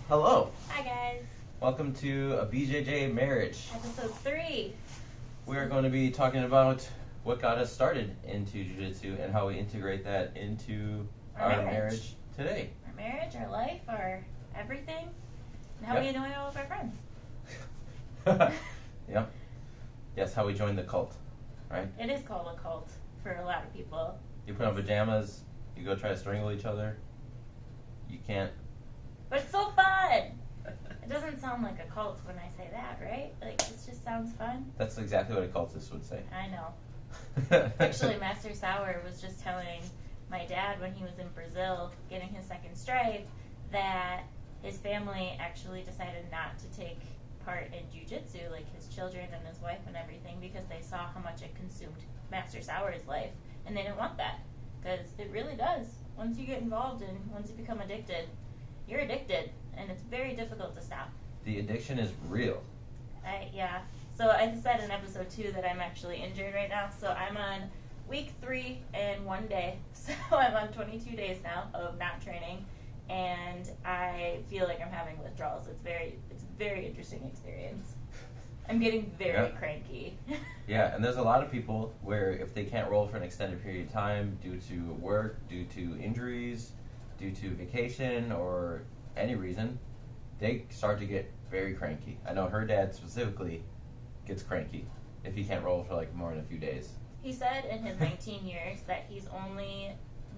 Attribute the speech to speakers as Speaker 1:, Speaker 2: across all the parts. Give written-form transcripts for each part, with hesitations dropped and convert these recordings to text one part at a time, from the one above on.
Speaker 1: Hello.
Speaker 2: Hi guys.
Speaker 1: Welcome to a BJJ marriage.
Speaker 2: Episode 3.
Speaker 1: We are going to be talking about what got us started into jiu-jitsu and how we integrate that into our marriage today.
Speaker 2: Our marriage, our life, our everything, and how we annoy all of our friends.
Speaker 1: Yep. Yes, how we joined the cult, right?
Speaker 2: It is called a cult for a lot of people.
Speaker 1: You put on pajamas, you go try to strangle each other. You can't.
Speaker 2: But it's so fun! It doesn't sound like a cult when I say that, right? Like, this just sounds fun.
Speaker 1: That's exactly what a cultist would say.
Speaker 2: I know. Actually, Master Sauer was just telling my dad when he was in Brazil getting his second stripe that his family actually decided not to take part in jiu-jitsu, like his children and his wife and everything, because they saw how much it consumed Master Sauer's life, and they didn't want that, because it really does. Once you get involved and once you become addicted, you're addicted, and it's very difficult to stop.
Speaker 1: The addiction is real.
Speaker 2: Yeah. So I said in episode 2 that I'm actually injured right now. So I'm on week 3 and 1 day. So I'm on 22 days now of not training, and I feel like I'm having withdrawals. It's a very interesting experience. I'm getting very cranky.
Speaker 1: Yeah, and there's a lot of people where if they can't roll for an extended period of time due to work, due to injuries, due to vacation, or any reason, they start to get very cranky. I know her dad specifically gets cranky if he can't roll for like more than a few days.
Speaker 2: He said in his 19 years that he's only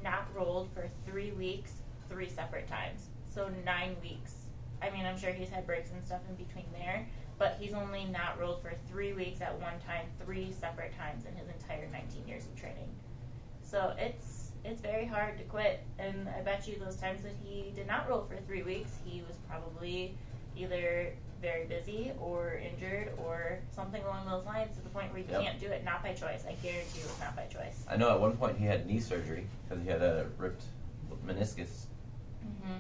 Speaker 2: not rolled for 3 weeks, 3 separate times. So 9 weeks. I mean, I'm sure he's had breaks and stuff in between there, but he's only not rolled for 3 weeks at one time, 3 separate times in his entire 19 years of training. So it's very hard to quit, and I bet you those times that he did not roll for 3 weeks, he was probably either very busy or injured or something along those lines, to the point where you can't do it, not by choice. I guarantee you it's not by choice.
Speaker 1: I know at one point he had knee surgery because he had a ripped meniscus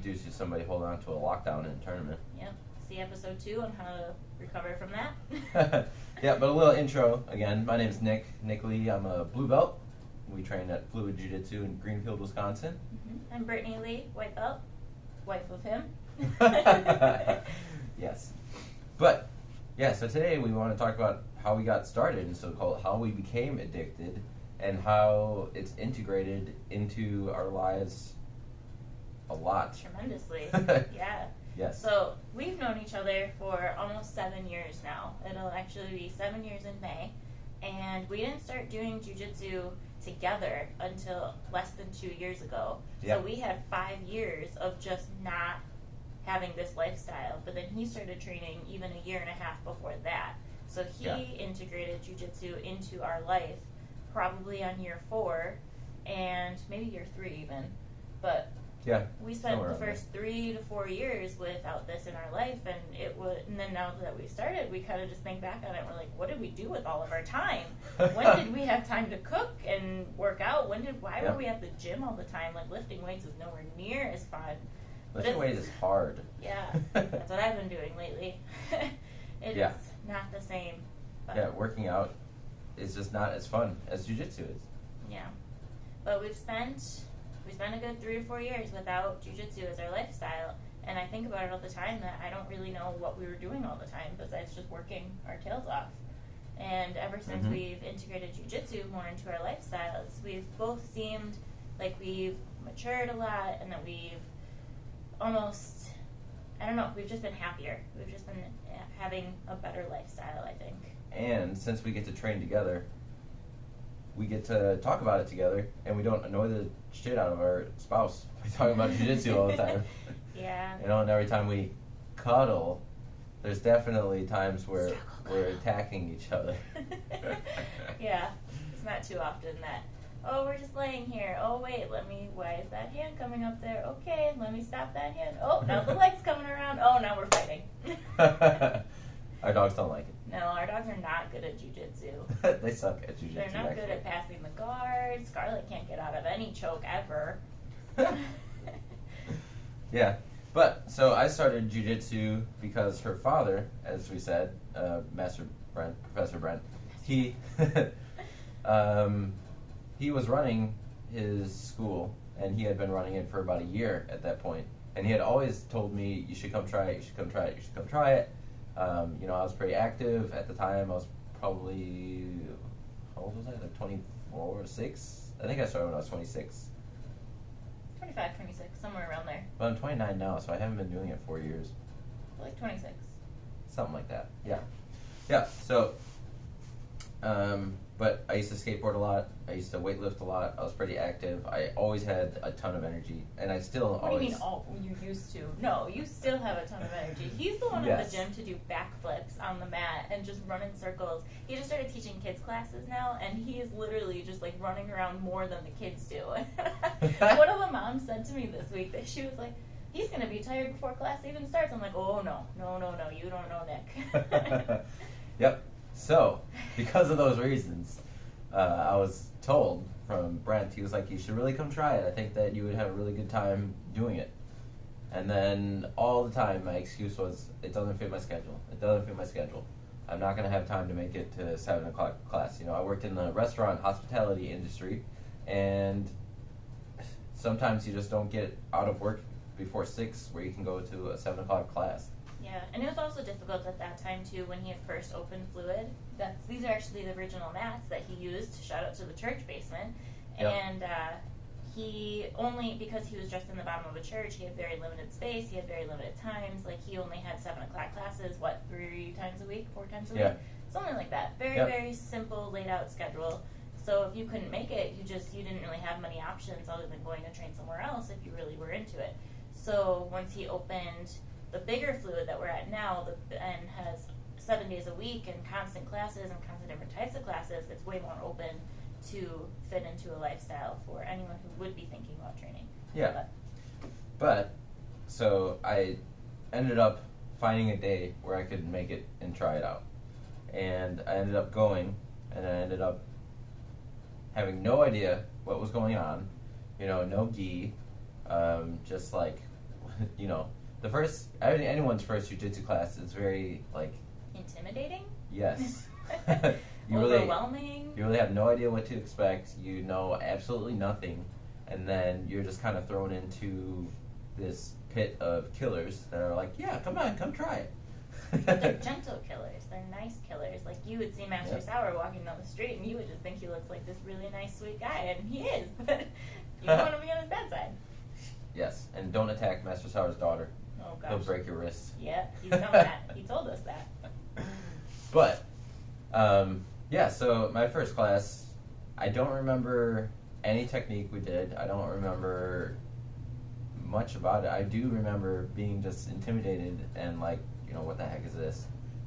Speaker 1: due to somebody holding on to a lockdown in a tournament.
Speaker 2: Yep. See episode 2 on how to recover from that.
Speaker 1: Yeah, but a little intro again. My name's Nick Lee. I'm a blue belt. We train at Fluid Jiu-Jitsu in Greenfield, Wisconsin.
Speaker 2: I'm Brittany Lee, white belt, wife of him.
Speaker 1: Yes. But, yeah, so today we want to talk about how we got started, and so-called how we became addicted, and how it's integrated into our lives a lot.
Speaker 2: Tremendously. Yeah.
Speaker 1: Yes.
Speaker 2: So we've known each other for almost 7 years now. It'll actually be 7 years in May. And we didn't start doing jiu-jitsu together until less than 2 years ago.
Speaker 1: Yeah.
Speaker 2: So we had 5 years of just not having this lifestyle. But then he started training even a year and a half before that. So he integrated jiu-jitsu into our life probably on year 4 and maybe year 3 even. But we spent the first 3 to 4 years without this in our life, and and then now that we started, we kind of just think back on it. We're like, what did we do with all of our time? When did we have time to cook and work out? Why were we at the gym all the time? Like, lifting weights is nowhere near as fun.
Speaker 1: Lifting weights is hard.
Speaker 2: Yeah, that's what I've been doing lately. It is not the same. But
Speaker 1: yeah, working out is just not as fun as jiu-jitsu is.
Speaker 2: Yeah, but we spent a good 3 or 4 years without jiu-jitsu as our lifestyle, and I think about it all the time that I don't really know what we were doing all the time besides just working our tails off. And ever since we've integrated jiu-jitsu more into our lifestyles, we've both seemed like we've matured a lot, and that we've almost, I don't know, we've just been happier. We've just been having a better lifestyle, I think.
Speaker 1: And since we get to train together, we get to talk about it together, and we don't annoy the shit out of our spouse by talking about jiu-jitsu all the time.
Speaker 2: Yeah.
Speaker 1: You know, and every time we cuddle, there's definitely times where we're attacking each other.
Speaker 2: Yeah. It's not too often that, oh, we're just laying here. Oh, wait, why is that hand coming up there? Okay, let me stop that hand. Oh, now the leg's coming around. Oh, now we're fighting.
Speaker 1: Our dogs don't like it.
Speaker 2: No, our dogs are not good at jiu-jitsu.
Speaker 1: They suck at jiu-jitsu.
Speaker 2: They're not good at passing the guard. Scarlett can't get out of any choke ever.
Speaker 1: Yeah. But, so I started jiu-jitsu because her father, as we said, Professor Brent, he he was running his school, and he had been running it for about a year at that point. And he had always told me, you should come try it, you should come try it, you should come try it. You know, I was pretty active at the time. I was probably, how old was I? Like 24 or 6? I think I started when I was 26.
Speaker 2: 25, 26, somewhere around there.
Speaker 1: But I'm 29 now, so I haven't been doing it 4 years.
Speaker 2: Like 26.
Speaker 1: Something like that. Yeah. Yeah. So, but I used to skateboard a lot. I used to weightlift a lot. I was pretty active. I always had a ton of energy, and I still
Speaker 2: What do you mean you used to? No, you still have a ton of energy. He's the one at the gym to do backflips on the mat and just run in circles. He just started teaching kids classes now, and he is literally just like running around more than the kids do. One of the moms said to me this week that she was like, he's going to be tired before class even starts. I'm like, oh, no, you don't know, Nick.
Speaker 1: Yep. So, because of those reasons, I was told from Brent, he was like, you should really come try it. I think that you would have a really good time doing it. And then all the time, my excuse was, it doesn't fit my schedule. It doesn't fit my schedule. I'm not going to have time to make it to 7 o'clock class. You know, I worked in the restaurant hospitality industry, and sometimes you just don't get out of work before 6 where you can go to a 7 o'clock class.
Speaker 2: Yeah, and it was also difficult at that time too when he had first opened Fluid. These are actually the original mats that he used. Shout out to the church basement.
Speaker 1: Yep.
Speaker 2: And he only, because he was just in the bottom of a church, he had very limited space, he had very limited times. Like he only had 7 o'clock classes, 3 times a week, 4 times a week? Something like that. Very, very simple laid out schedule. So if you couldn't make it, you didn't really have many options other than going to train somewhere else if you really were into it. So once he opened the bigger Fluid that we're at now, and has 7 days a week and constant classes and constant different types of classes, it's way more open to fit into a lifestyle for anyone who would be thinking about training.
Speaker 1: Yeah. But so I ended up finding a day where I could make it and try it out. And I ended up going, and I ended up having no idea what was going on. You know, no gi, just like, you know, anyone's first jiu-jitsu class is very, like...
Speaker 2: Intimidating?
Speaker 1: Yes.
Speaker 2: Overwhelming?
Speaker 1: You really have no idea what to expect. You know absolutely nothing. And then you're just kind of thrown into this pit of killers that are like, yeah, come on, come try it.
Speaker 2: They're gentle killers. They're nice killers. Like, you would see Master Sauer walking down the street, and you would just think he looks like this really nice, sweet guy, and he is. But you don't want to be on his bad side.
Speaker 1: Yes, and don't attack Master Sauer's daughter.
Speaker 2: Oh, gosh.
Speaker 1: He'll break your wrists.
Speaker 2: Yeah, he's done that. He told us that.
Speaker 1: But, yeah, so my first class, I don't remember any technique we did. I don't remember much about it. I do remember being just intimidated and like, you know, what the heck is this?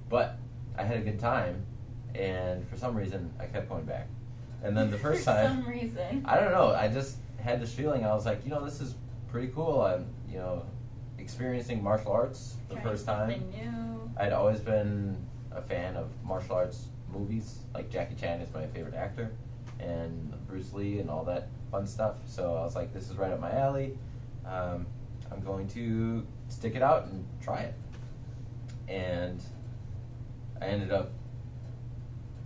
Speaker 1: But I had a good time, and for some reason, I kept going back. And then the first time...
Speaker 2: For some reason.
Speaker 1: I don't know. I just had this feeling. I was like, you know, this is pretty cool. I'm, you know, experiencing martial arts for the first time.
Speaker 2: Something new.
Speaker 1: I'd always been a fan of martial arts movies. Like Jackie Chan is my favorite actor, and Bruce Lee and all that fun stuff. So I was like, this is right up my alley. I'm going to stick it out and try it. And I ended up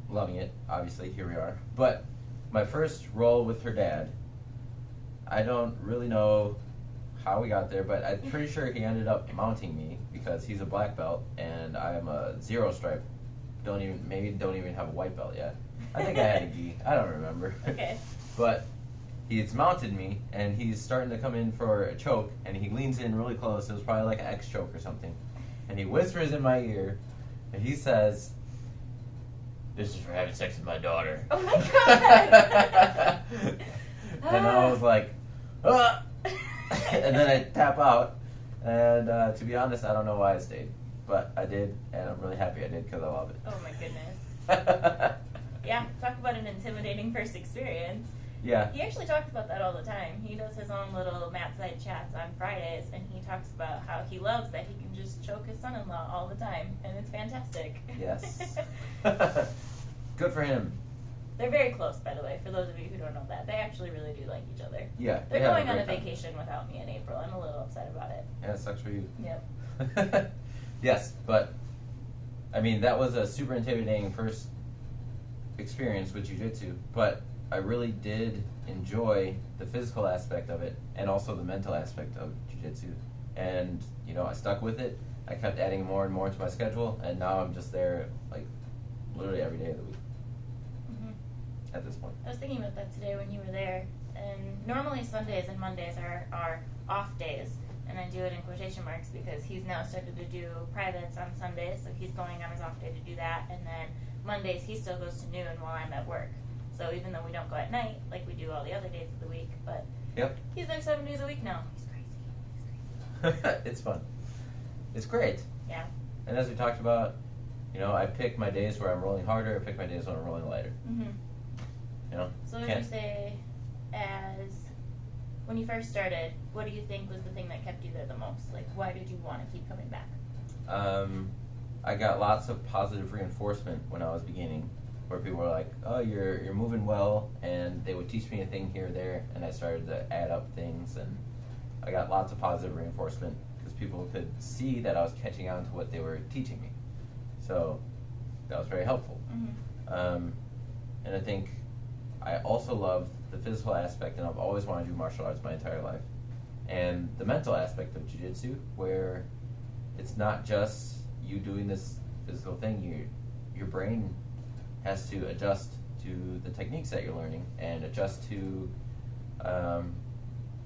Speaker 1: loving it. Obviously, here we are. But my first roll with her dad, I don't really know how we got there, but I'm pretty sure he ended up mounting me because he's a black belt and I am a 0 stripe. Don't even have a white belt yet. I think I had a gi. I don't remember.
Speaker 2: Okay.
Speaker 1: But he's mounted me and he's starting to come in for a choke, and he leans in really close. It was probably like an X choke or something. And he whispers in my ear and he says, "This is for having sex with my daughter."
Speaker 2: Oh my god!
Speaker 1: And I was like, ah! And then I tap out. And to be honest, I don't know why I stayed. But I did, and I'm really happy I did because I love it.
Speaker 2: Oh my goodness. Yeah, talk about an intimidating first experience.
Speaker 1: Yeah.
Speaker 2: He actually talks about that all the time. He does his own little mat side chats on Fridays, and he talks about how he loves that he can just choke his son-in-law all the time, and it's fantastic.
Speaker 1: Yes. Good for him.
Speaker 2: They're very close, by the way, for those of you who don't know that. They actually really do like each other.
Speaker 1: Yeah.
Speaker 2: They're going on a vacation without me in April. I'm a little upset about it.
Speaker 1: Yeah, it sucks for you.
Speaker 2: Yep.
Speaker 1: Yes, but, I mean, that was a super intimidating first experience with jiu-jitsu, but I really did enjoy the physical aspect of it and also the mental aspect of jiu-jitsu. And, you know, I stuck with it. I kept adding more and more to my schedule, and now I'm just there, like, literally every day of the week at this point.
Speaker 2: I was thinking about that today when you were there, and normally Sundays and Mondays are off days, and I do it in quotation marks because he's now started to do privates on Sundays, so he's going on his off day to do that, and then Mondays he still goes to noon while I'm at work. So even though we don't go at night like we do all the other days of the week, but he's there 7 days a week now. He's crazy.
Speaker 1: It's fun. It's great.
Speaker 2: Yeah.
Speaker 1: And as we talked about, you know, I pick my days where I'm rolling harder. I pick my days when I'm rolling lighter. You know.
Speaker 2: So what would you say, as when you first started, what do you think was the thing that kept you there the most? Like, why did you want to keep coming back?
Speaker 1: I got lots of positive reinforcement when I was beginning, where people were like, "Oh, you're moving well," and they would teach me a thing here or there, and I started to add up things, and I got lots of positive reinforcement because people could see that I was catching on to what they were teaching me. So that was very helpful. And I think I also love the physical aspect, and I've always wanted to do martial arts my entire life. And the mental aspect of jiu-jitsu, where it's not just you doing this physical thing, your brain has to adjust to the techniques that you're learning and adjust to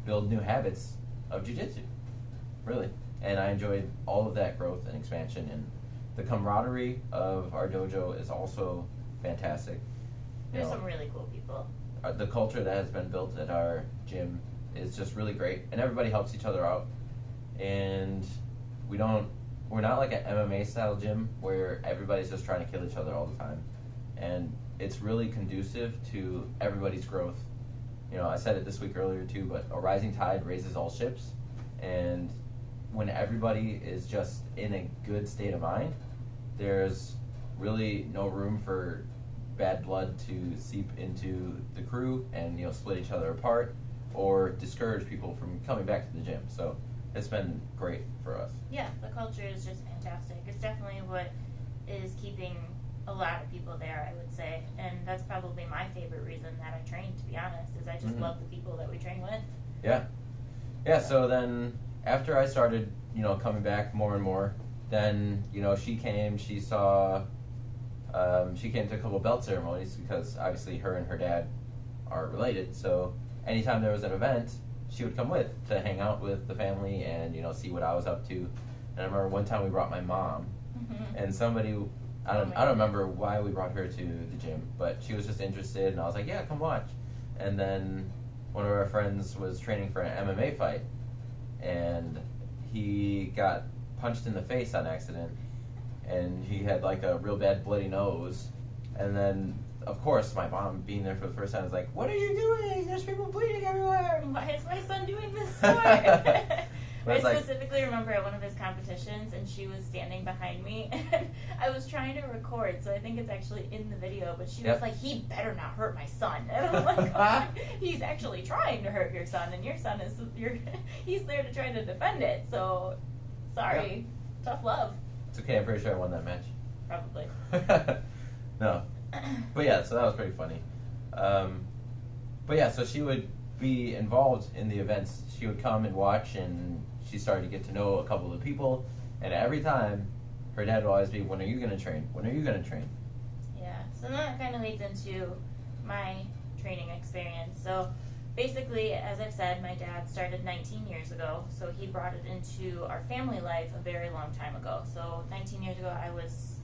Speaker 1: build new habits of jiu-jitsu, really. And I enjoyed all of that growth and expansion, and the camaraderie of our dojo is also fantastic.
Speaker 2: There's some really cool people.
Speaker 1: The culture that has been built at our gym is just really great, and everybody helps each other out. And we're not like an MMA style gym where everybody's just trying to kill each other all the time. And it's really conducive to everybody's growth. You know, I said it this week earlier too, but a rising tide raises all ships. And when everybody is just in a good state of mind, there's really no room for bad blood to seep into the crew and, you know, split each other apart or discourage people from coming back to the gym. So it's been great for us.
Speaker 2: Yeah, the culture is just fantastic. It's definitely what is keeping a lot of people there, I would say. And that's probably my favorite reason that I train, to be honest, is I just love the people that we train with.
Speaker 1: Yeah, so then after I started, you know, coming back more and more, then, you know, she came to a couple belt ceremonies because obviously her and her dad are related. So anytime there was an event, she would come with to hang out with the family and, you know, see what I was up to. And I remember one time we brought my mom, and somebody, I don't remember why we brought her to the gym, but she was just interested, and I was like, yeah, come watch. And then one of our friends was training for an MMA fight, and he got punched in the face on accident, and he had like a real bad bloody nose. And then, of course, my mom, being there for the first time, was like, "What are you doing? There's people bleeding everywhere.
Speaker 2: Why is my son doing this sport?" I specifically remember at one of his competitions, and she was standing behind me, and I was trying to record, so I think it's actually in the video, but she was like, "He better not hurt my son." And I'm like, "Oh, he's actually trying to hurt your son, and your son is, he's there to try to defend it, so sorry, tough love."
Speaker 1: It's okay, I'm pretty sure I won that match.
Speaker 2: Probably.
Speaker 1: No. But yeah, so that was pretty funny. But yeah, so she would be involved in the events. She would come and watch, and she started to get to know a couple of the people. And every time, her dad would always be, "When are you going to train? When are you going to train?"
Speaker 2: Yeah, so that kind of leads into my training experience. So basically, as I've said, my dad started 19 years ago, so he brought it into our family life a very long time ago. So 19 years ago, I was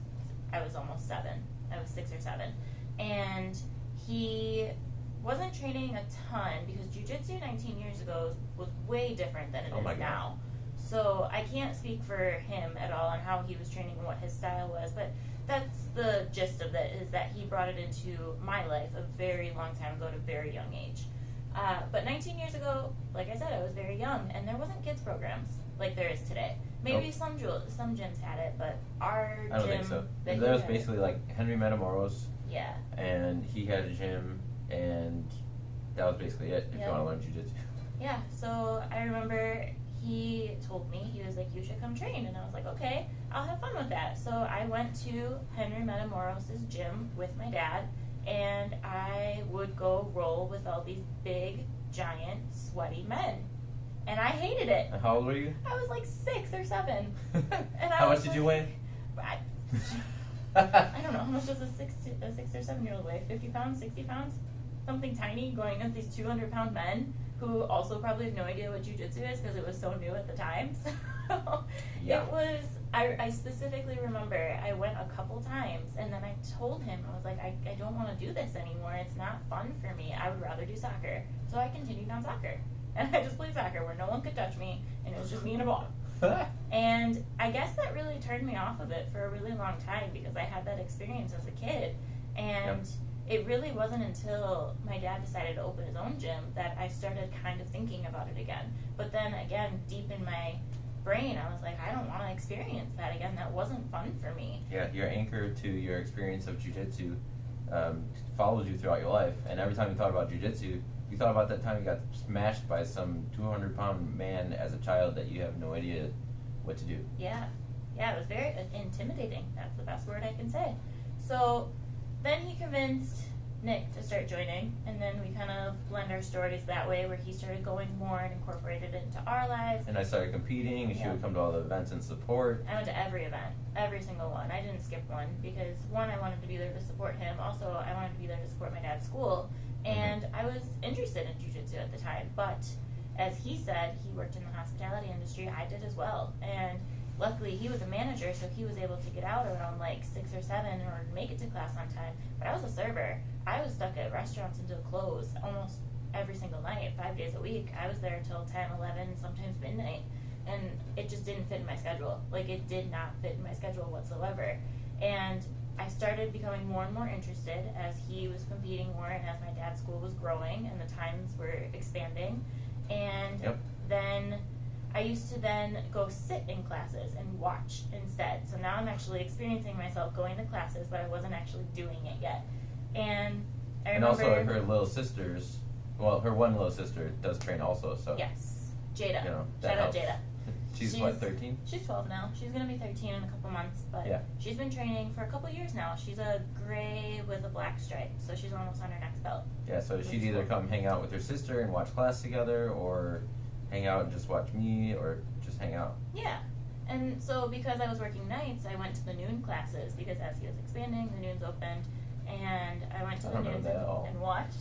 Speaker 2: almost 7. I was 6 or 7. And he wasn't training a ton because jiu-jitsu 19 years ago was way different than it is now. So I can't speak for him at all on how he was training and what his style was, but that's the gist of it, is that he brought it into my life a very long time ago at a very young age. But 19 years ago, like I said, I was very young, and there wasn't kids programs like there is today. Maybe some gyms had it, but our gym...
Speaker 1: I don't think so. There was basically like Henry Matamoros.
Speaker 2: Yeah.
Speaker 1: And he had a gym, and that was basically it if you want to learn jiu-jitsu.
Speaker 2: Yeah, so I remember he told me, he was like, "You should come train." And I was like, okay, I'll have fun with that. So I went to Henry Matamoros' gym with my dad, and I would go roll with all these big, giant, sweaty men. and I hated it.
Speaker 1: And how old were you?
Speaker 2: I was like 6 or 7. And
Speaker 1: How much did you weigh?
Speaker 2: I don't know, how much does a 6 or 7-year-old weigh? 50 pounds, 60 pounds? Something tiny, going against these 200-pound men who also probably have no idea what jiu-jitsu is because it was so new at the time. So
Speaker 1: Yeah.
Speaker 2: it was, I specifically remember I went a couple times and then I told him, I was like, I don't want to do this anymore. It's not fun for me. I would rather do soccer. So I continued on soccer. And I just played soccer where no one could touch me and it was just me and a ball. And I guess that really turned me off of it for a really long time because I had that experience as a kid. And it really wasn't until my dad decided to open his own gym that I started kind of thinking about it again. But then again, deep in my brain, I was like, I don't want to experience that again. That wasn't fun for me.
Speaker 1: Yeah, your anchor to your experience of jiu-jitsu followed you throughout your life. And every time you thought about jiu-jitsu, you thought about that time you got smashed by some 200-pound man as a child that you have no idea what to do.
Speaker 2: Yeah, it was very intimidating. That's the best word I can say. So then he convinced Nick to start joining, and then we kind of blend our stories that way, where he started going more and incorporated it into our lives.
Speaker 1: And I started competing, and she would come to all the events and support.
Speaker 2: I went to every event, every single one. I didn't skip one because, one, I wanted to be there to support him. Also, I wanted to be there to support my dad's school. And I was interested in jiu-jitsu at the time, but as he said, he worked in the hospitality industry. I did as well. And luckily, he was a manager, so he was able to get out around like 6 or 7 in order to make it to class on time. But I was a server. I was stuck at restaurants until close almost every single night, 5 days a week. I was there until 10, 11, sometimes midnight. And it just didn't fit in my schedule. Like, it did not fit in my schedule whatsoever. And I started becoming more and more interested as he was competing more and as my dad's school was growing and the times were expanding. And then I used to then go sit in classes and watch instead. So now I'm actually experiencing myself going to classes, but I wasn't actually doing it yet. And I remember...
Speaker 1: And also her little sisters, well, her one little sister does train also, so...
Speaker 2: Yes. Jada.
Speaker 1: You know,
Speaker 2: Shout out Jada.
Speaker 1: She's what, 13?
Speaker 2: She's 12 now. She's going to be 13 in a couple months, but she's been training for a couple years now. She's a gray with a black stripe, so she's almost on her next belt.
Speaker 1: Yeah, so she'd either come hang out with her sister and watch class together, or hang out and just watch me, or just hang out.
Speaker 2: Yeah. And so because I was working nights, I went to the noon classes because as he was expanding, the noons opened. And I went to the noons and watched.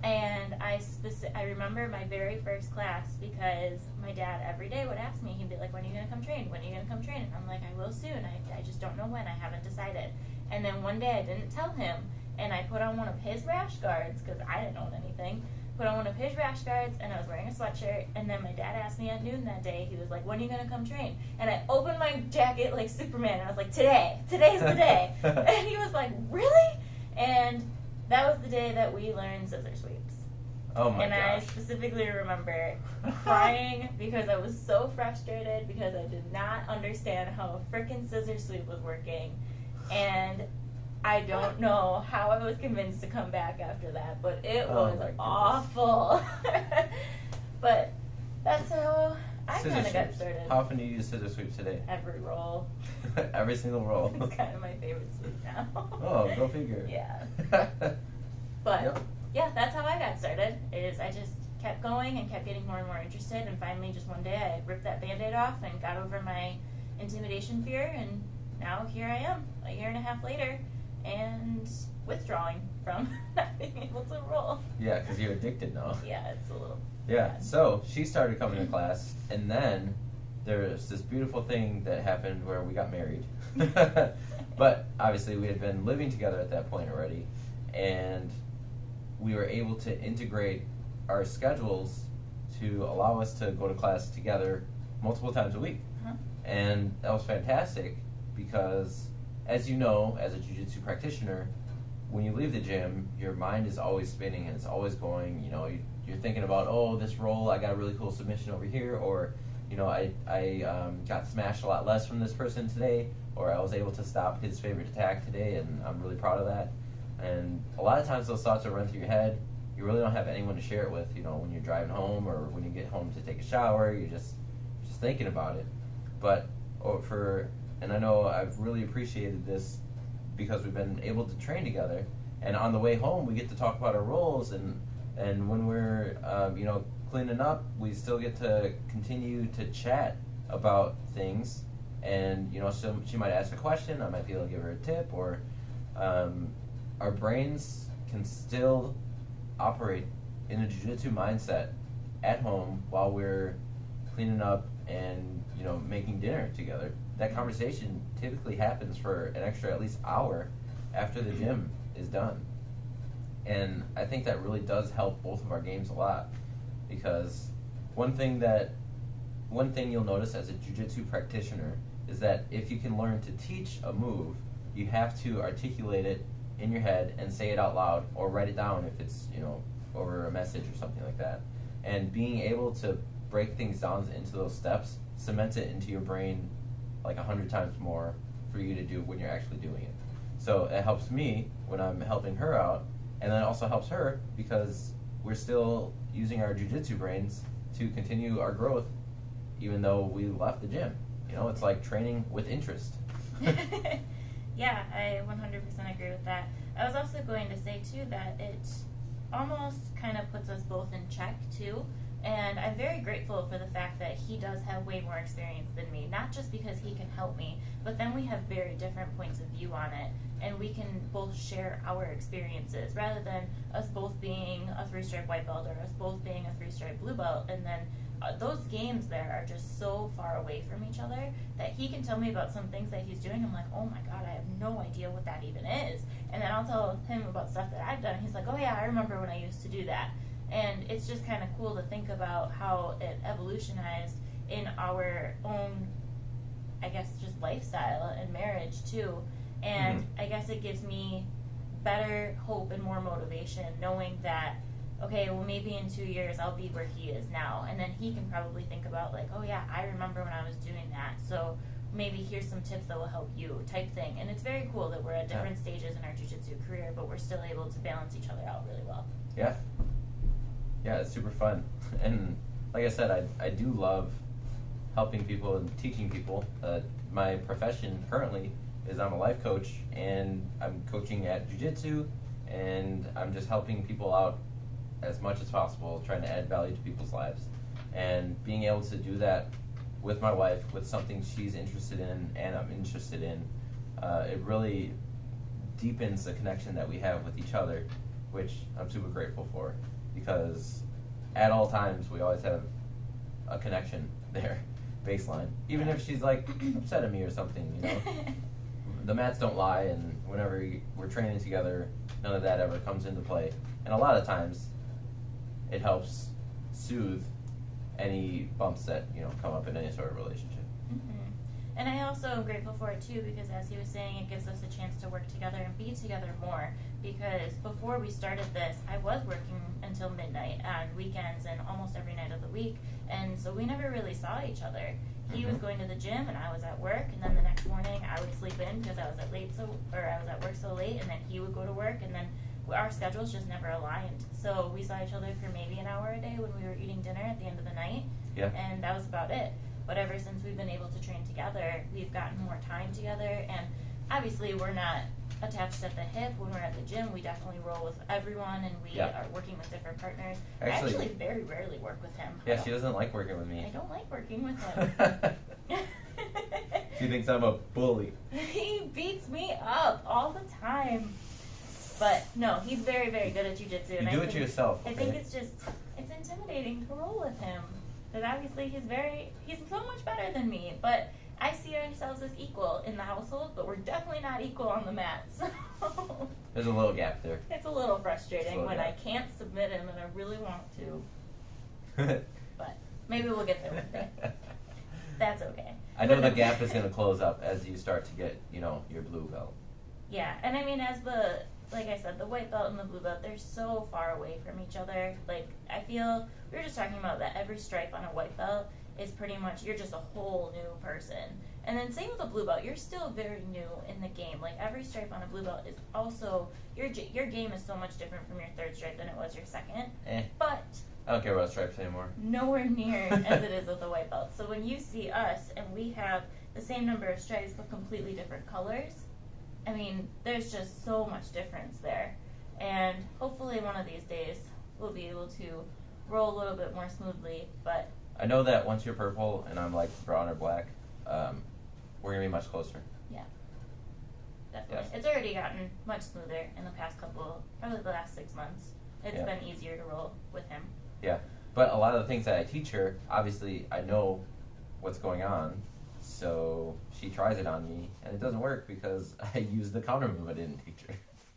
Speaker 2: And I remember my very first class because my dad every day would ask me, he'd be like, when are you going to come train? When are you going to come train? And I'm like, I will soon. I just don't know when. I haven't decided. And then one day I didn't tell him. And I put on one of his rash guards because I didn't own anything. Put on one of his rash guards and I was wearing a sweatshirt. And then my dad asked me at noon that day, he was like, when are you going to come train? And I opened my jacket like Superman and I was like, today. Today's the day. And he was like, really? And that was the day that we learned scissor sweeps.
Speaker 1: Oh my
Speaker 2: And
Speaker 1: gosh.
Speaker 2: I specifically remember crying because I was so frustrated because I did not understand how a frickin' scissor sweep was working. And I don't know how I was convinced to come back after that, but it was awful. But that's how I kind of got started.
Speaker 1: How often do you use scissor sweeps today?
Speaker 2: Every roll.
Speaker 1: Every single roll.
Speaker 2: It's kind of my favorite sweep now.
Speaker 1: Oh, go figure.
Speaker 2: Yeah. But yeah, that's how I got started. I just kept going and kept getting more and more interested, and finally just one day I ripped that Band-Aid off and got over my intimidation fear, and now here I am, a year and a half later, and withdrawing from not being able to roll.
Speaker 1: Yeah, because you're addicted now.
Speaker 2: Yeah, it's a little
Speaker 1: bad. So she started coming to class, and then there's this beautiful thing that happened where we got married. But obviously we had been living together at that point already, and we were able to integrate our schedules to allow us to go to class together multiple times a week. And that was fantastic because, as you know, as a jiu-jitsu practitioner, when you leave the gym, your mind is always spinning and it's always going, you know, you're thinking about, oh, this roll, I got a really cool submission over here, or, you know, I got smashed a lot less from this person today, or I was able to stop his favorite attack today, and I'm really proud of that. And a lot of times those thoughts will run through your head. You really don't have anyone to share it with, you know, when you're driving home or when you get home to take a shower, you're just thinking about it. But and I know I've really appreciated this because we've been able to train together, and on the way home we get to talk about our roles, and when we're cleaning up, we still get to continue to chat about things. And, you know, so she might ask a question, I might be able to give her a tip, or our brains can still operate in a jiu-jitsu mindset at home while we're cleaning up and, you know, making dinner together. That conversation typically happens for an extra at least hour after the gym is done. And I think that really does help both of our games a lot, because one thing you'll notice as a jiu-jitsu practitioner is that if you can learn to teach a move, you have to articulate it in your head and say it out loud, or write it down if it's, you know, over a message or something like that. And being able to break things down into those steps cements it into your brain like 100 times more for you to do when you're actually doing it. So it helps me when I'm helping her out, and then it also helps her because we're still using our jiu-jitsu brains to continue our growth even though we left the gym. You know, it's like training with interest.
Speaker 2: Yeah, I 100% agree with that. I was also going to say, too, that it almost kind of puts us both in check, too. And I'm very grateful for the fact that he does have way more experience than me, not just because he can help me, but then we have very different points of view on it, and we can both share our experiences rather than us both being a 3-stripe white belt or us both being a 3-stripe blue belt, and then those games there are just so far away from each other that he can tell me about some things that he's doing. I'm like, oh my god, I have no idea what that even is. And then I'll tell him about stuff that I've done. He's like, oh yeah, I remember when I used to do that. And it's just kind of cool to think about how it evolutionized in our own, I guess, just lifestyle and marriage too. And I guess it gives me better hope and more motivation knowing that, okay, well maybe in 2 years I'll be where he is now. And then he can probably think about like, oh yeah, I remember when I was doing that. So maybe here's some tips that will help you type thing. And it's very cool that we're at different stages in our jiu-jitsu career, but we're still able to balance each other out really well.
Speaker 1: Yeah. Yeah, it's super fun. And like I said, I do love helping people and teaching people. My profession currently is I'm a life coach, and I'm coaching at jiu-jitsu, and I'm just helping people out as much as possible, trying to add value to people's lives. And being able to do that with my wife, with something she's interested in and I'm interested in, it really deepens the connection that we have with each other, which I'm super grateful for, because at all times we always have a connection there, baseline. Even if she's like upset at me or something, you know. The mats don't lie, and whenever we're training together, none of that ever comes into play. And a lot of times it helps soothe any bumps that, you know, come up in any sort of relationship.
Speaker 2: And I also am grateful for it too, because as he was saying, it gives us a chance to work together and be together more. Because before we started this, I was working until midnight on weekends and almost every night of the week, and so we never really saw each other. He was going to the gym and I was at work, and then the next morning I would sleep in because I was at work so late, and then he would go to work, and then our schedules just never aligned. So we saw each other for maybe an hour a day when we were eating dinner at the end of the night, and that was about it. But ever since we've been able to train together, we've gotten more time together, and obviously we're not attached at the hip. When we're at the gym, we definitely roll with everyone, and we are working with different partners. I actually very rarely work with him.
Speaker 1: Yeah, she doesn't like working with me.
Speaker 2: I don't like working with him.
Speaker 1: She thinks I'm a bully.
Speaker 2: He beats me up all the time. But no, he's very, very good at jiu-jitsu.
Speaker 1: You do it to yourself.
Speaker 2: I think it's intimidating to roll with him. Because obviously he's so much better than me. But I see ourselves as equal in the household, but we're definitely not equal on the mat. So
Speaker 1: there's a little gap there.
Speaker 2: It's a little frustrating when I can't submit him and I really want to. But maybe we'll get there one day. That's okay.
Speaker 1: I know the gap is going to close up as you start to get, you know, your blue belt.
Speaker 2: Yeah, and I mean, like I said, the white belt and the blue belt, they're so far away from each other. Like, I feel, we were just talking about that every stripe on a white belt is pretty much, you're just a whole new person. And then same with a blue belt, you're still very new in the game. Like, every stripe on a blue belt is also, your game is so much different from your third stripe than it was your second. But
Speaker 1: I don't care about stripes anymore.
Speaker 2: Nowhere near as it is with the white belt. So when you see us and we have the same number of stripes but completely different colors, I mean, there's just so much difference there. And hopefully one of these days we'll be able to roll a little bit more smoothly. But
Speaker 1: I know that once you're purple and I'm like brown or black, we're gonna be much closer.
Speaker 2: definitely,
Speaker 1: Yes.
Speaker 2: it's already gotten much smoother in the past probably the last 6 months. It's been easier to roll with him.
Speaker 1: Yeah, but a lot of the things that I teach her, obviously, I know what's going on, so she tries it on me, and it doesn't work because I use the counter move I didn't teach her.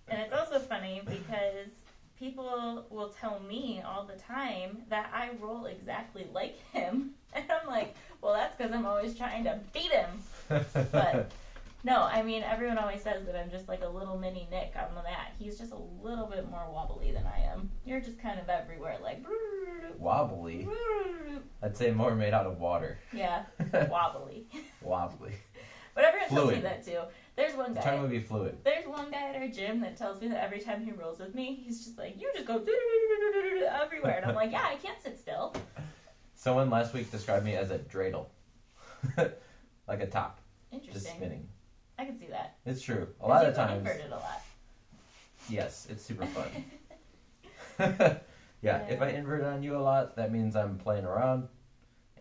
Speaker 2: And it's also funny because people will tell me all the time that I roll exactly like him. And I'm like, well, that's because I'm always trying to beat him. But no, I mean, everyone always says that I'm just like a little mini Nick on the mat. He's just a little bit more wobbly than I am. You're just kind of everywhere, like...
Speaker 1: Wobbly? I'd say more made out of water.
Speaker 2: Yeah, wobbly.
Speaker 1: Wobbly.
Speaker 2: But everyone tells me
Speaker 1: Fluid.
Speaker 2: that too. There's one guy.
Speaker 1: Trying to be fluid.
Speaker 2: There's one guy at our gym that tells me that every time he rolls with me, he's just like, you just go everywhere. And I'm like, yeah, I can't sit still.
Speaker 1: Someone last week described me as a dreidel. Like a top.
Speaker 2: Interesting.
Speaker 1: Just spinning.
Speaker 2: I can see that.
Speaker 1: It's true. A lot of times.
Speaker 2: Inverted a lot.
Speaker 1: Yes, it's super fun. Yeah, if I invert on you a lot, that means I'm playing around.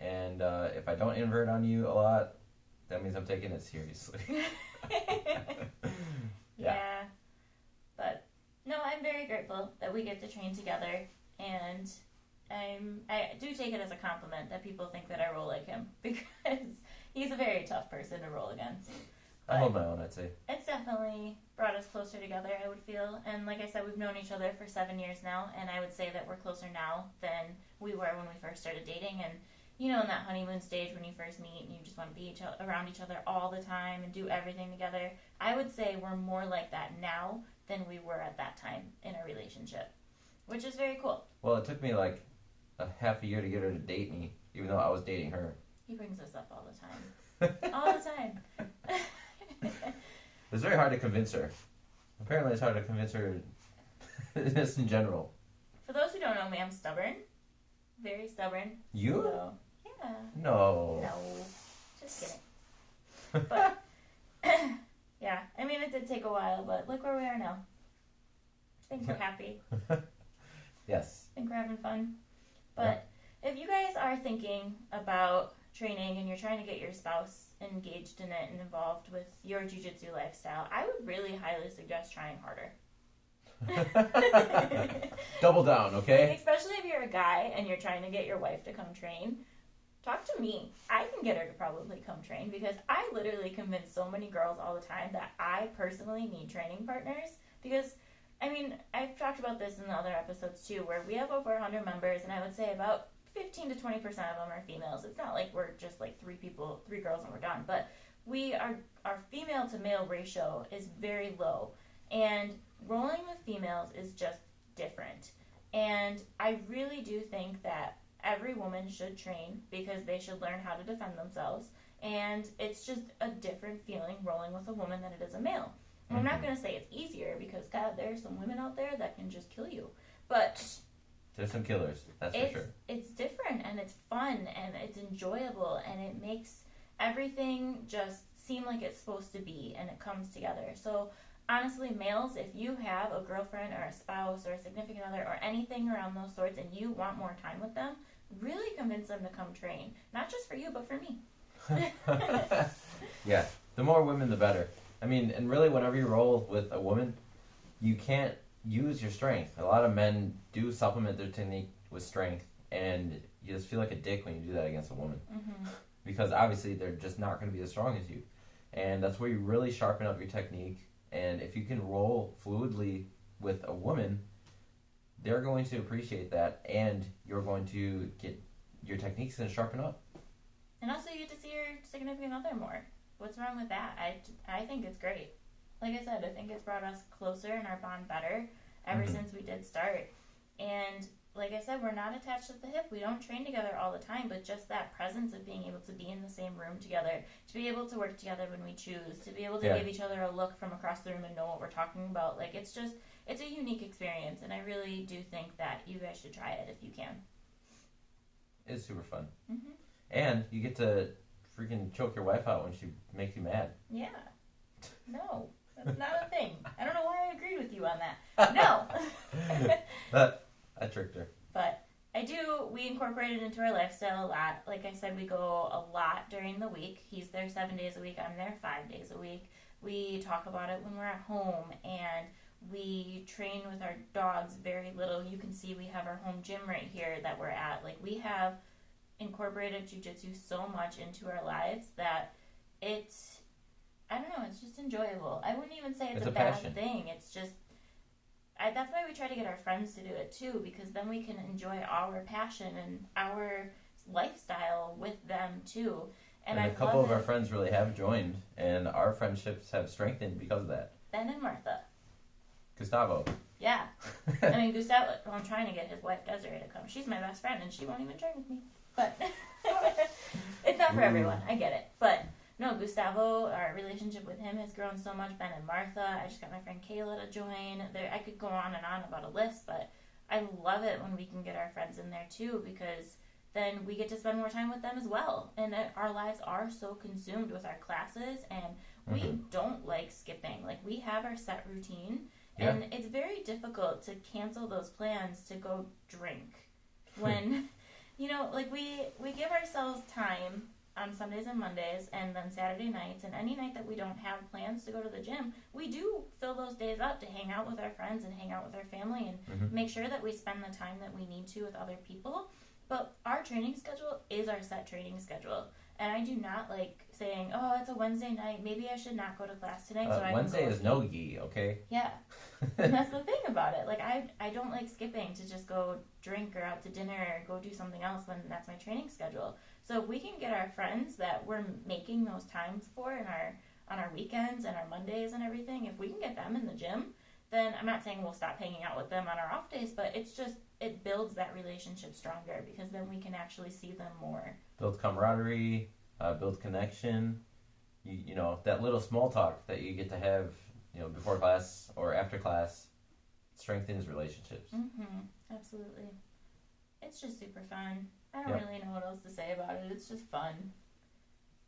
Speaker 1: And if I don't invert on you a lot, that means I'm taking it seriously.
Speaker 2: Yeah. But no, I'm very grateful that we get to train together, and I do take it as a compliment that people think that I roll like him, because he's a very tough person to roll against.
Speaker 1: I hold my own, I'd say.
Speaker 2: It's definitely brought us closer together, I would feel. And like I said, we've known each other for 7 years now, and I would say that we're closer now than we were when we first started dating. And you know, in that honeymoon stage when you first meet and you just want to be around each other all the time and do everything together, I would say we're more like that now than we were at that time in a relationship, which is very cool.
Speaker 1: Well, it took me like a half a year to get her to date me, even though I was dating her.
Speaker 2: He brings this up all the time. All the time.
Speaker 1: It's very hard to convince her. Apparently it's hard to convince her just in general.
Speaker 2: For those who don't know me, I'm stubborn. Very stubborn.
Speaker 1: You?
Speaker 2: So, yeah.
Speaker 1: No.
Speaker 2: No. Just kidding. But, yeah. I mean, it did take a while, but look where we are now. I think we're happy.
Speaker 1: Yes.
Speaker 2: I think we're having fun. But if you guys are thinking about training and you're trying to get your spouse engaged in it and involved with your jiu-jitsu lifestyle, I would really highly suggest trying harder.
Speaker 1: Double down, okay?
Speaker 2: Especially if you're a guy and you're trying to get your wife to come train, talk to me. I can get her to probably come train, because I literally convince so many girls all the time that I personally need training partners. Because, I mean, I've talked about this in the other episodes too, where we have over 100 members, and I would say about 15 to 20% of them are females. It's not like we're just like three girls and we're done, but our female to male ratio is very low, and rolling with females is just different. And I really do think that every woman should train, because they should learn how to defend themselves, and it's just a different feeling rolling with a woman than it is a male. And I'm not going to say it's easier, because God, there are some women out there that can just kill you, but
Speaker 1: there's some killers, that's for sure.
Speaker 2: It's different, and it's fun, and it's enjoyable, and it makes everything just seem like it's supposed to be, and it comes together. So honestly, males, if you have a girlfriend or a spouse or a significant other or anything around those sorts and you want more time with them, really convince them to come train. Not just for you, but for me.
Speaker 1: Yeah, the more women, the better. I mean, and really, whenever you roll with a woman, you can't use your strength. A lot of men do supplement their technique with strength, and you just feel like a dick when you do that against a woman. Mm-hmm. Because obviously, they're just not going to be as strong as you. And that's where you really sharpen up your technique. And if you can roll fluidly with a woman, they're going to appreciate that, and you're going to get your technique's going to sharpen up.
Speaker 2: And also, you get to see your significant other more. What's wrong with that? I think it's great. Like I said, I think it's brought us closer and our bond better ever since we did start. And like I said, we're not attached at the hip. We don't train together all the time, but just that presence of being able to be in the same room together, to be able to work together when we choose, to be able to give each other a look from across the room and know what we're talking about. Like, it's a unique experience, and I really do think that you guys should try it if you can.
Speaker 1: It's super fun.
Speaker 2: Mm-hmm.
Speaker 1: And you get to freaking choke your wife out when she makes you mad.
Speaker 2: Yeah. No, that's not a thing. I don't know why I agreed with you on that. No.
Speaker 1: I tricked her.
Speaker 2: But We incorporate it into our lifestyle a lot. Like I said, we go a lot during the week. He's there 7 days a week. I'm there 5 days a week. We talk about it when we're at home, and we train with our dogs very little. You can see we have our home gym right here that we're at. Like, we have incorporated jujitsu so much into our lives that it's, I don't know, it's just enjoyable. I wouldn't even say it's a bad
Speaker 1: passion.
Speaker 2: thing. It's just, that's why we try to get our friends to do it too, because then we can enjoy our passion and our lifestyle with them too.
Speaker 1: And a couple of our friends really have joined, and our friendships have strengthened because of that.
Speaker 2: Ben and Martha.
Speaker 1: Gustavo.
Speaker 2: Yeah. I mean, Gustavo, well, I'm trying to get his wife Desiree to come. She's my best friend, and she won't even train with me. But it's not for everyone. I get it. But no, Gustavo, our relationship with him has grown so much. Ben and Martha. I just got my friend Kayla to join. I could go on and on about a list, but I love it when we can get our friends in there too, because then we get to spend more time with them as well. And our lives are so consumed with our classes, and we don't like skipping. Like, we have our set routine, and it's very difficult to cancel those plans to go drink when, like, we give ourselves time on Sundays and Mondays, and then Saturday nights, and any night that we don't have plans to go to the gym, we do fill those days up to hang out with our friends and hang out with our family and make sure that we spend the time that we need to with other people. But our training schedule is our set training schedule. And I do not like saying, oh, it's a Wednesday night, maybe I should not go to class tonight. So
Speaker 1: Wednesday is no gi, okay?
Speaker 2: Yeah. And that's the thing about it. Like, I don't like skipping to just go drink or out to dinner or go do something else when that's my training schedule. So if we can get our friends that we're making those times for on our weekends and our Mondays and everything, if we can get them in the gym, then I'm not saying we'll stop hanging out with them on our off days, but it's just, it builds that relationship stronger, because then we can actually see them more.
Speaker 1: Builds camaraderie, builds connection. You know, that little small talk that you get to have, before class or after class, strengthens relationships.
Speaker 2: Absolutely. It's just super fun. I don't really know what else to say about it. It's just fun.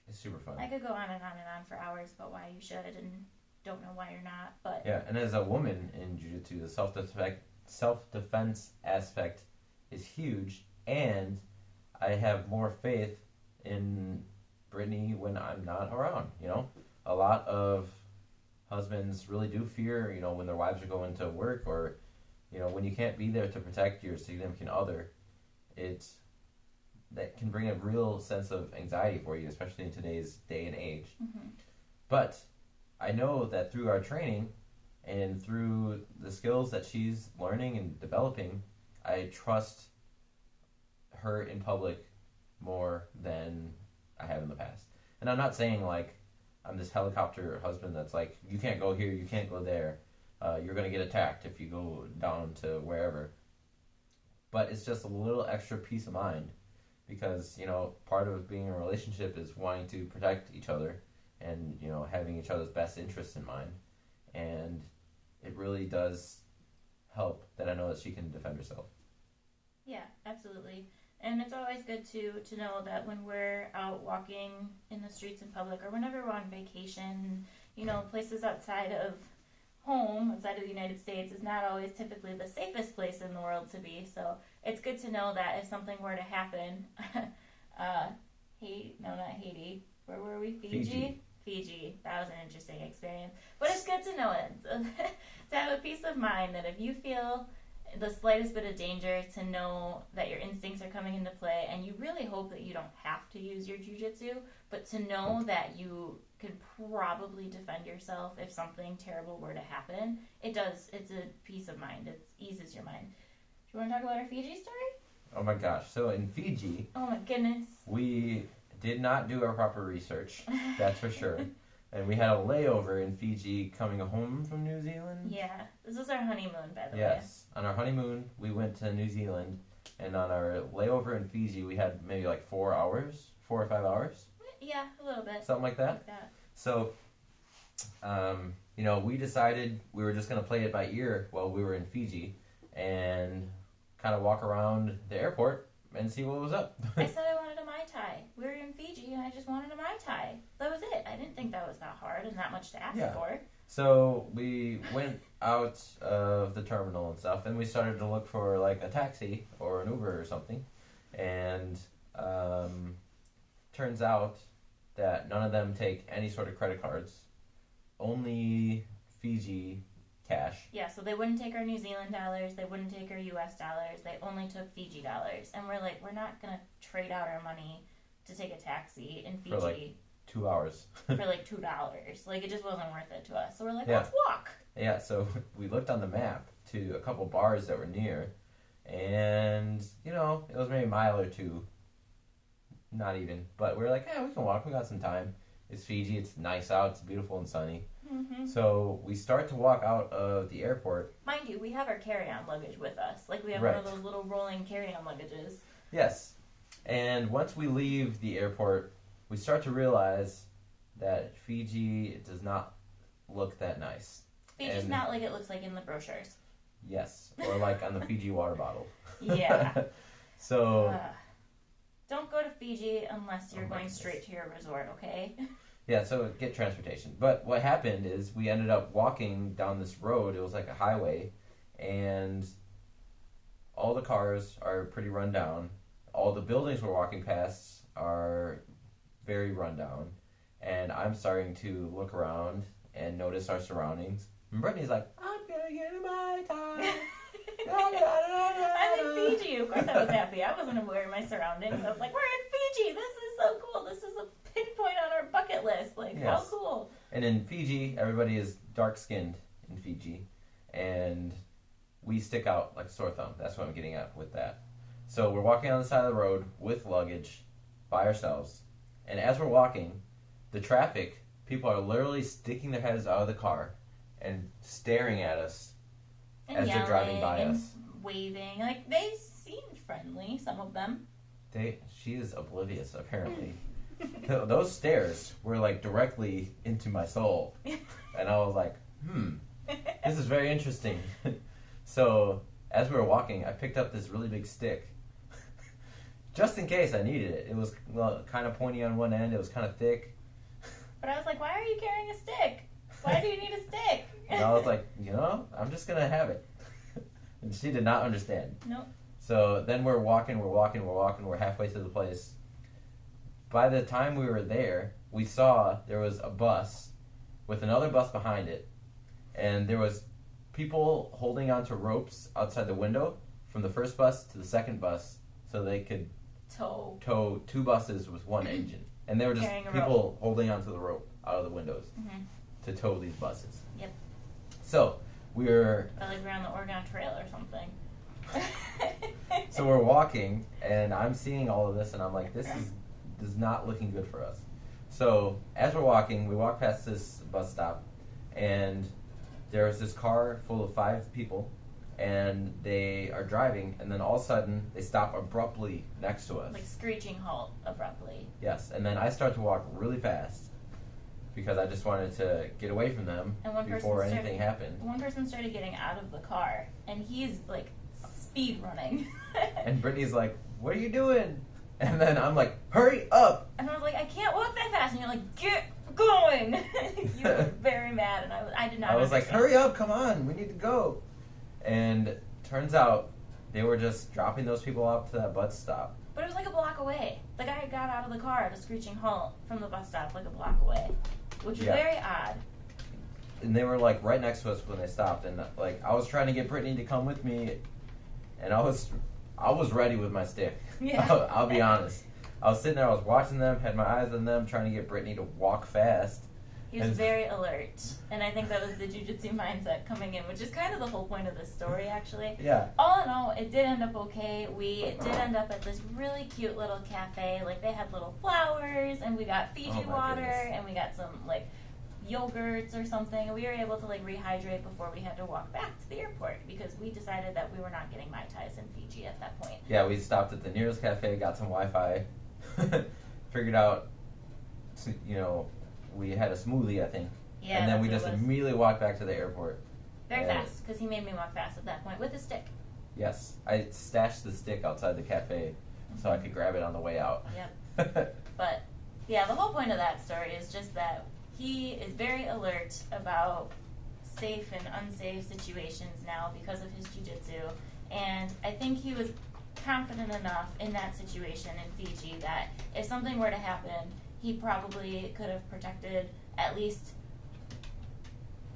Speaker 1: It's super fun.
Speaker 2: I could go on and on and on for hours about why you should and don't know why you're not, but...
Speaker 1: Yeah, and as a woman in jiu-jitsu, the self-defense aspect is huge, and I have more faith in Brittany when I'm not around, A lot of husbands really do fear, when their wives are going to work, or, when you can't be there to protect your significant other. That can bring a real sense of anxiety for you, especially in today's day and age. But I know that through our training and through the skills that she's learning and developing, I trust her in public more than I have in the past. And I'm not saying, like, I'm this helicopter husband that's like, you can't go here, you can't go there. You're going to get attacked if you go down to wherever. But it's just a little extra peace of mind, because, part of being in a relationship is wanting to protect each other and, having each other's best interests in mind. And it really does help that I know that she can defend herself. Yeah,
Speaker 2: absolutely. And it's always good to know that when we're out walking in the streets in public, or whenever we're on vacation, places outside of home, outside of the United States, is not always typically the safest place in the world to be. So it's good to know that if something were to happen, not Haiti. Where were we? Fiji. That was an interesting experience. But it's good to know it. To have a peace of mind that if you feel the slightest bit of danger, to know that your instincts are coming into play, and you really hope that you don't have to use your jiu-jitsu, but to know that you could probably defend yourself if something terrible were to happen. It's a peace of mind. It eases your mind. Do you want to talk about our Fiji story?
Speaker 1: Oh my gosh. So in Fiji...
Speaker 2: Oh my goodness.
Speaker 1: We did not do our proper research, that's for sure. And we had a layover in Fiji coming home from New Zealand.
Speaker 2: Yeah. This was our honeymoon, by the way.
Speaker 1: Yes. On our honeymoon, we went to New Zealand. And on our layover in Fiji, we had maybe like 4 or 5 hours.
Speaker 2: Yeah, a little bit.
Speaker 1: Something like that. So, we decided we were just going to play it by ear while we were in Fiji and kind of walk around the airport and see what was up.
Speaker 2: I said I wanted a Mai Tai. We were in Fiji and I just wanted a Mai Tai. That was it. I didn't think that was that hard and that much to ask for.
Speaker 1: So we went out of the terminal and stuff, and we started to look for like a taxi or an Uber or something. And turns out that none of them take any sort of credit cards, only Fiji cash.
Speaker 2: Yeah, so they wouldn't take our New Zealand dollars, they wouldn't take our US dollars, they only took Fiji dollars. And we're like, we're not going to trade out our money to take a taxi in Fiji.
Speaker 1: For like 2 hours.
Speaker 2: For like $2. Like, it just wasn't worth it to us. So we're like,
Speaker 1: Yeah.
Speaker 2: let's walk.
Speaker 1: Yeah, so we looked on the map to a couple bars that were near, and, you know, it was maybe a mile or two. Not even. But we were like, yeah, we can walk. We got some time. It's Fiji. It's nice out. It's beautiful and sunny.
Speaker 2: Mm-hmm.
Speaker 1: So we start to walk out of the airport.
Speaker 2: Mind you, we have our carry-on luggage with us. Like, we have
Speaker 1: Right.
Speaker 2: one of those little rolling carry-on luggages.
Speaker 1: Yes. And once we leave the airport, we start to realize that Fiji does not look that nice.
Speaker 2: Fiji's
Speaker 1: And-
Speaker 2: not like it looks like in the brochures.
Speaker 1: Yes. Or like on the Fiji water bottle.
Speaker 2: Yeah.
Speaker 1: So...
Speaker 2: Don't go to Fiji unless you're
Speaker 1: Oh my
Speaker 2: going
Speaker 1: goodness.
Speaker 2: straight to your resort, okay?
Speaker 1: Yeah, so get transportation. But what happened is we ended up walking down this road. It was like a highway, and all the cars are pretty run down. All the buildings we're walking past are very run down. And I'm starting to look around and notice our surroundings. And Brittany's like, I'm gonna get in my time.
Speaker 2: I'm in Fiji. Of course I was happy. I wasn't aware of my surroundings. I was like, we're in Fiji. This is so cool. This is a pinpoint on our bucket list. Like, how
Speaker 1: Yes.
Speaker 2: cool.
Speaker 1: And in Fiji, everybody is dark-skinned in Fiji. And we stick out like a sore thumb. That's what I'm getting at with that. So we're walking on the side of the road with luggage by ourselves. And as we're walking, the traffic, people are literally sticking their heads out of the car and staring at us
Speaker 2: And
Speaker 1: as they're driving
Speaker 2: yelling
Speaker 1: by
Speaker 2: and
Speaker 1: us.
Speaker 2: waving. Like, they seemed friendly, some of them.
Speaker 1: She is oblivious, apparently. Those stares were like directly into my soul. And I was like, this is very interesting. So as we were walking, I picked up this really big stick. Just in case I needed it. It was kind of pointy on one end. It was kind of thick.
Speaker 2: But I was like, why are you carrying a stick? Why do you need a stick?
Speaker 1: And I was like, I'm just going to have it. And she did not understand.
Speaker 2: Nope.
Speaker 1: So then we're walking. We're halfway to the place. By the time we were there, we saw there was a bus with another bus behind it. And there was people holding onto ropes outside the window from the first bus to the second bus so they could tow two buses with one engine. And they were just
Speaker 2: Carrying a
Speaker 1: people holding onto the rope out of the windows
Speaker 2: Mhm.
Speaker 1: to tow these buses.
Speaker 2: Yep.
Speaker 1: So we're
Speaker 2: Like we're on the Oregon Trail or something.
Speaker 1: so we're walking, and I'm seeing all of this, and I'm like, this is not looking good for us. So as we're walking, we walk past this bus stop, and there's this car full of 5 people, and they are driving, and then all of a sudden they stop abruptly next to us.
Speaker 2: Like screeching halt abruptly.
Speaker 1: Yes, and then I start to walk really fast because I just wanted to get away from them
Speaker 2: And one
Speaker 1: before
Speaker 2: person
Speaker 1: anything happened.
Speaker 2: One person started getting out of the car, and he's like speed running.
Speaker 1: And Brittany's like, "What are you doing?" And then I'm like, "Hurry up!"
Speaker 2: And I was like, I can't walk that fast. And you're like, get going. You were very mad, and I did not.
Speaker 1: I was like,
Speaker 2: understand.
Speaker 1: "Hurry up! Come on, we need to go." And turns out they were just dropping those people off to that bus stop.
Speaker 2: But it was like a block away. The guy got out of the car at a screeching halt from the bus stop, like a block away, which was
Speaker 1: Yeah.
Speaker 2: very odd.
Speaker 1: And they were like right next to us when they stopped. And like I was trying to get Brittany to come with me, and I was ready with my stick.
Speaker 2: Yeah.
Speaker 1: I'll be honest. I was sitting there, I was watching them, had my eyes on them, trying to get Brittany to walk fast.
Speaker 2: He was
Speaker 1: And-
Speaker 2: very alert, and I think that was the jiu-jitsu mindset coming in, which is kind of the whole point of this story, actually.
Speaker 1: Yeah.
Speaker 2: All in all, it did end up okay. We did end up at this really cute little cafe. Like, they had little flowers, and we got Fiji
Speaker 1: Oh my
Speaker 2: water,
Speaker 1: goodness.
Speaker 2: and we got some, like, yogurts or something. And we were able to, like, rehydrate before we had to walk back to the airport, because we decided that we were not getting Mai Tais in Fiji at that point.
Speaker 1: Yeah, we stopped at the nearest cafe, got some Wi-Fi, figured out, we had a smoothie, I think.
Speaker 2: Yeah,
Speaker 1: And then we
Speaker 2: that's
Speaker 1: just
Speaker 2: what it was.
Speaker 1: immediately walked back to the airport.
Speaker 2: Very
Speaker 1: And-
Speaker 2: fast, because he made me walk fast at that point with a stick.
Speaker 1: Yes, I stashed the stick outside the cafe so I could grab it on the way out.
Speaker 2: Yep. But, yeah, the whole point of that story is just that he is very alert about safe and unsafe situations now because of his jiu-jitsu, and I think he was confident enough in that situation in Fiji that if something were to happen, he probably could have protected at least,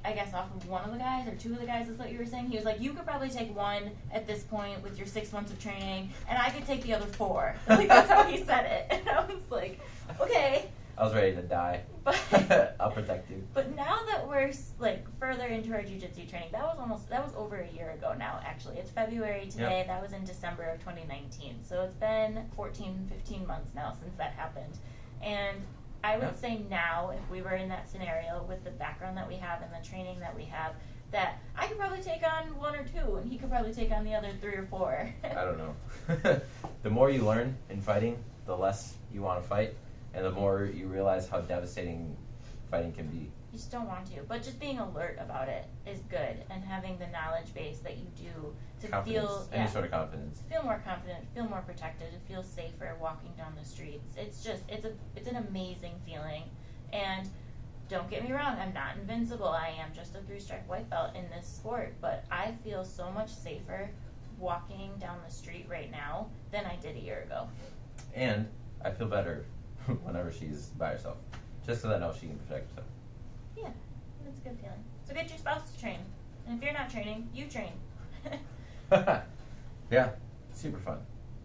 Speaker 2: I guess, off of one of the guys or two of the guys is what you were saying. He was like, you could probably take one at this point with your 6 months of training, and I could take the other 4. Like, that's how he said it. And I was like, okay.
Speaker 1: I was ready to die.
Speaker 2: But
Speaker 1: I'll protect you.
Speaker 2: But now that we're like further into our jiu-jitsu training, that was over a year ago now, actually. It's February today.
Speaker 1: Yep.
Speaker 2: That was in December of 2019. So it's been 14, 15 months now since that happened. And I would say now, if we were in that scenario with the background that we have and the training that we have, that I could probably take on 1 or 2, and he could probably take on the other 3 or 4.
Speaker 1: I don't know. The more you learn in fighting, the less you want to fight, and the more you realize how devastating fighting can be.
Speaker 2: You just don't want to, but just being alert about it is good, and having the knowledge base that you do to
Speaker 1: Confidence,
Speaker 2: feel
Speaker 1: any sort of confidence.
Speaker 2: Feel more confident, feel more protected, and feel safer walking down the streets. It's an amazing feeling. And don't get me wrong, I'm not invincible. I am just a 3-stripe white belt in this sport, but I feel so much safer walking down the street right now than I did a year ago.
Speaker 1: And I feel better whenever she's by herself, just because I know she can protect herself.
Speaker 2: Yeah, that's a good feeling. So get your spouse to train, and if you're not training, you train.
Speaker 1: Yeah, super fun.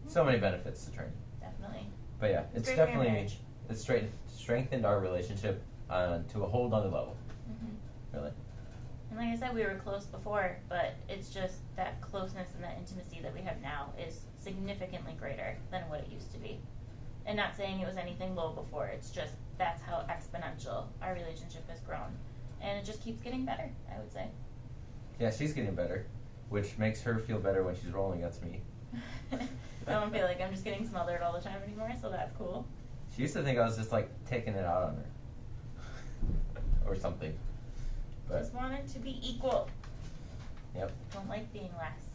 Speaker 1: So many benefits to training.
Speaker 2: Definitely.
Speaker 1: But yeah, it's
Speaker 2: great for your
Speaker 1: definitely
Speaker 2: marriage.
Speaker 1: it's strengthened our relationship to a whole nother level.
Speaker 2: Mm-hmm.
Speaker 1: Really.
Speaker 2: And like I said, we were close before, but it's just that closeness and that intimacy that we have now is significantly greater than what it used to be. And not saying it was anything low before, it's just that's how exponential our relationship has grown. And it just keeps getting better, I would say.
Speaker 1: Yeah, she's getting better, which makes her feel better when she's rolling against me.
Speaker 2: I don't feel like I'm just getting smothered all the time anymore, so that's cool.
Speaker 1: She used to think I was just like taking it out on her. Or something. But
Speaker 2: Just wanted to be equal.
Speaker 1: yep.
Speaker 2: Don't like being less.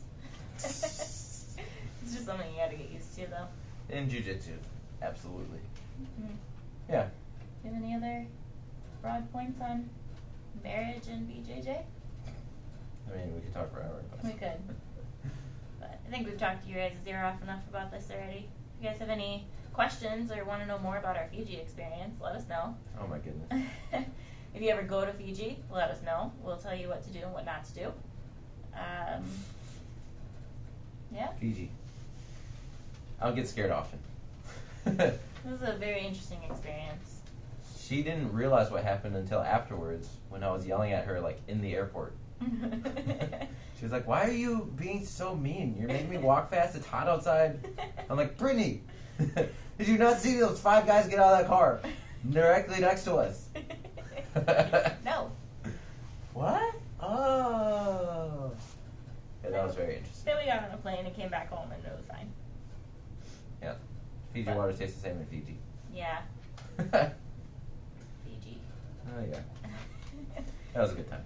Speaker 2: It's just something you gotta get used to, though.
Speaker 1: In jiu-jitsu, absolutely.
Speaker 2: Mm-hmm.
Speaker 1: Yeah.
Speaker 2: Do you have any other broad points on marriage and BJJ?
Speaker 1: I mean, we could talk forever.
Speaker 2: We could. But I think we've talked to you guys' ear off enough about this already. If you guys have any questions or want to know more about our Fiji experience, let us know.
Speaker 1: Oh my goodness.
Speaker 2: If you ever go to Fiji, let us know. We'll tell you what to do and what not to do. Yeah.
Speaker 1: Fiji. I don't get scared often.
Speaker 2: It was a very interesting experience.
Speaker 1: She didn't realize what happened until afterwards when I was yelling at her like in the airport. She was like, "Why are you being so mean? You're making me walk fast. It's hot outside." I'm like, "Brittany, did you not see those 5 guys get out of that car directly next to us?"
Speaker 2: No.
Speaker 1: What? Oh. Yeah, that was very interesting.
Speaker 2: Then we got on a plane and came back home and it was fine.
Speaker 1: Yeah. Fiji water tastes the same in Fiji.
Speaker 2: Yeah.
Speaker 1: Oh
Speaker 2: Fiji.
Speaker 1: yeah. That was a good time.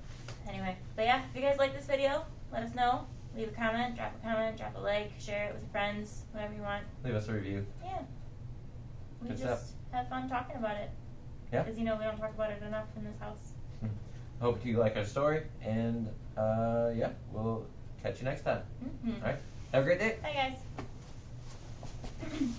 Speaker 2: Anyway, but yeah, if you guys like this video, let us know. Leave a comment, drop a like, share it with your friends, whatever you want.
Speaker 1: Leave us a review.
Speaker 2: Yeah. We
Speaker 1: Good
Speaker 2: just
Speaker 1: stuff.
Speaker 2: have fun talking about it.
Speaker 1: Yeah.
Speaker 2: Because, we don't talk about it enough in this house.
Speaker 1: Hope you like our story, and yeah, we'll catch you next time.
Speaker 2: Mm-hmm.
Speaker 1: All right. Have a great day.
Speaker 2: Bye, guys.